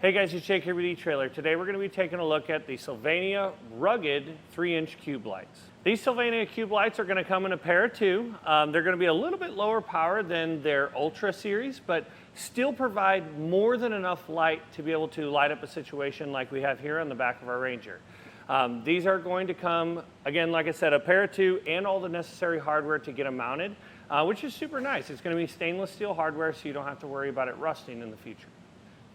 Hey guys, it's Jake here with eTrailer. Today we're going to be taking a look at the Sylvania Rugged 3-inch cube lights. These Sylvania cube lights are going to come in a pair of two. They're going to be a little bit lower power than their Ultra series, but still provide more than enough light to be able to light up a situation like we have here on the back of our Ranger. These are going to come, again, like I said, a pair of two and all the necessary hardware to get them mounted, which is super nice. It's going to be stainless steel hardware, so you don't have to worry about it rusting in the future.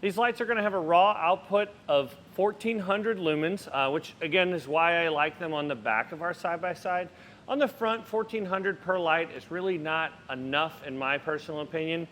These lights are going to have a raw output of 1400 lumens, which again is why I like them on the back of our side-by-side. On the front, 1400 per light is really not enough, in my personal opinion,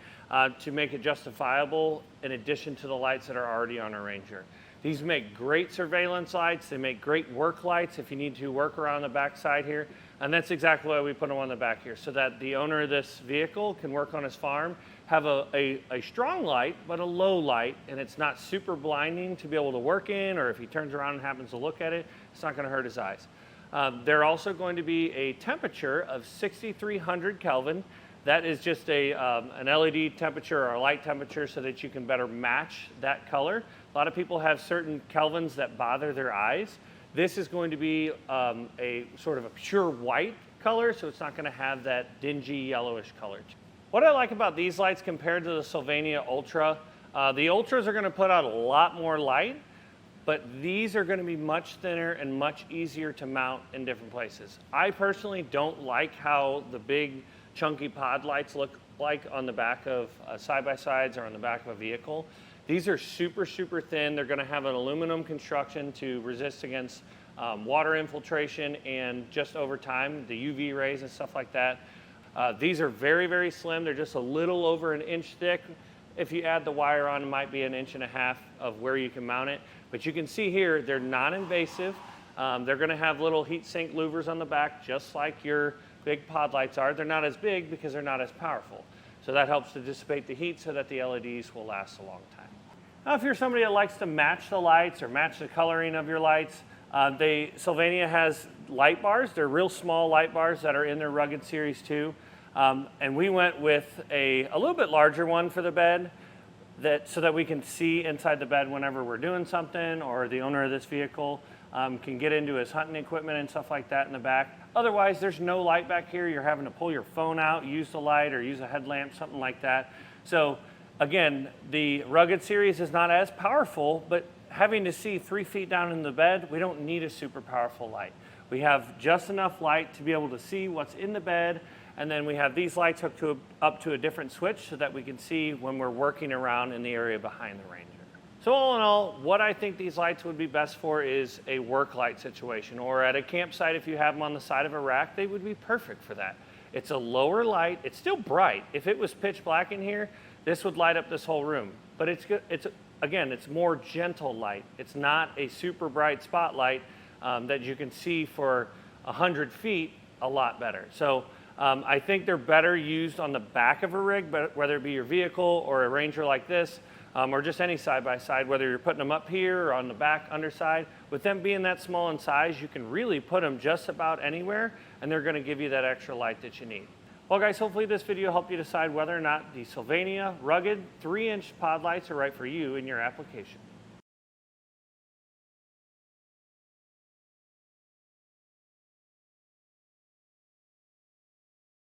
to make it justifiable in addition to the lights that are already on a Ranger. These make great surveillance lights. They make great work lights if you need to work around the back side here. And that's exactly why we put them on the back here, so that the owner of this vehicle can work on his farm, have a strong light, but a low light, and it's not super blinding to be able to work in, or if he turns around and happens to look at it, it's not going to hurt his eyes. They're also going to be a temperature of 6,300 Kelvin. That is just an LED temperature or a light temperature so that you can better match that color. A lot of people have certain kelvins that bother their eyes. This is going to be a sort of a pure white color, so it's not going to have that dingy yellowish color. What I like about these lights compared to the Sylvania Ultra, the Ultras are going to put out a lot more light, but these are going to be much thinner and much easier to mount in different places. I personally don't like how the big chunky pod lights look like on the back of side-by-sides or on the back of a vehicle. These are super, super thin. They're going to have an aluminum construction to resist against water infiltration and just over time, the UV rays and stuff like that. These are very, very slim. They're just a little over an inch thick. If you add the wire on, it might be an inch and a half of where you can mount it. But you can see here, they're non-invasive. They're going to have little heat sink louvers on the back, just like your big pod lights are. They're not as big because they're not as powerful. So that helps to dissipate the heat so that the LEDs will last a long time. Now, if you're somebody that likes to match the lights or match the coloring of your lights, Sylvania has light bars. They're real small light bars that are in their Rugged Series 2. And we went with a little bit larger one for the bed so that we can see inside the bed whenever we're doing something, or the owner of this vehicle can get into his hunting equipment and stuff like that in the back. Otherwise, there's no light back here. You're having to pull your phone out, use the light, or use a headlamp, something like that. So again, the Rugged Series is not as powerful, but having to see 3 feet down in the bed, we don't need a super powerful light. We have just enough light to be able to see what's in the bed, and then we have these lights hooked up to a different switch so that we can see when we're working around in the area behind the Ranger. So all in all, what I think these lights would be best for is a work light situation, or at a campsite if you have them on the side of a rack, they would be perfect for that. It's a lower light, it's still bright. If it was pitch black in here, this would light up this whole room. But it's more gentle light. It's not a super bright spotlight that you can see for 100 feet a lot better. So I think they're better used on the back of a rig, but whether it be your vehicle or a Ranger like this, or just any side-by-side, whether you're putting them up here or on the back underside. With them being that small in size, you can really put them just about anywhere, and they're going to give you that extra light that you need. Well guys, hopefully this video helped you decide whether or not the Sylvania Rugged 3-inch pod lights are right for you in your application.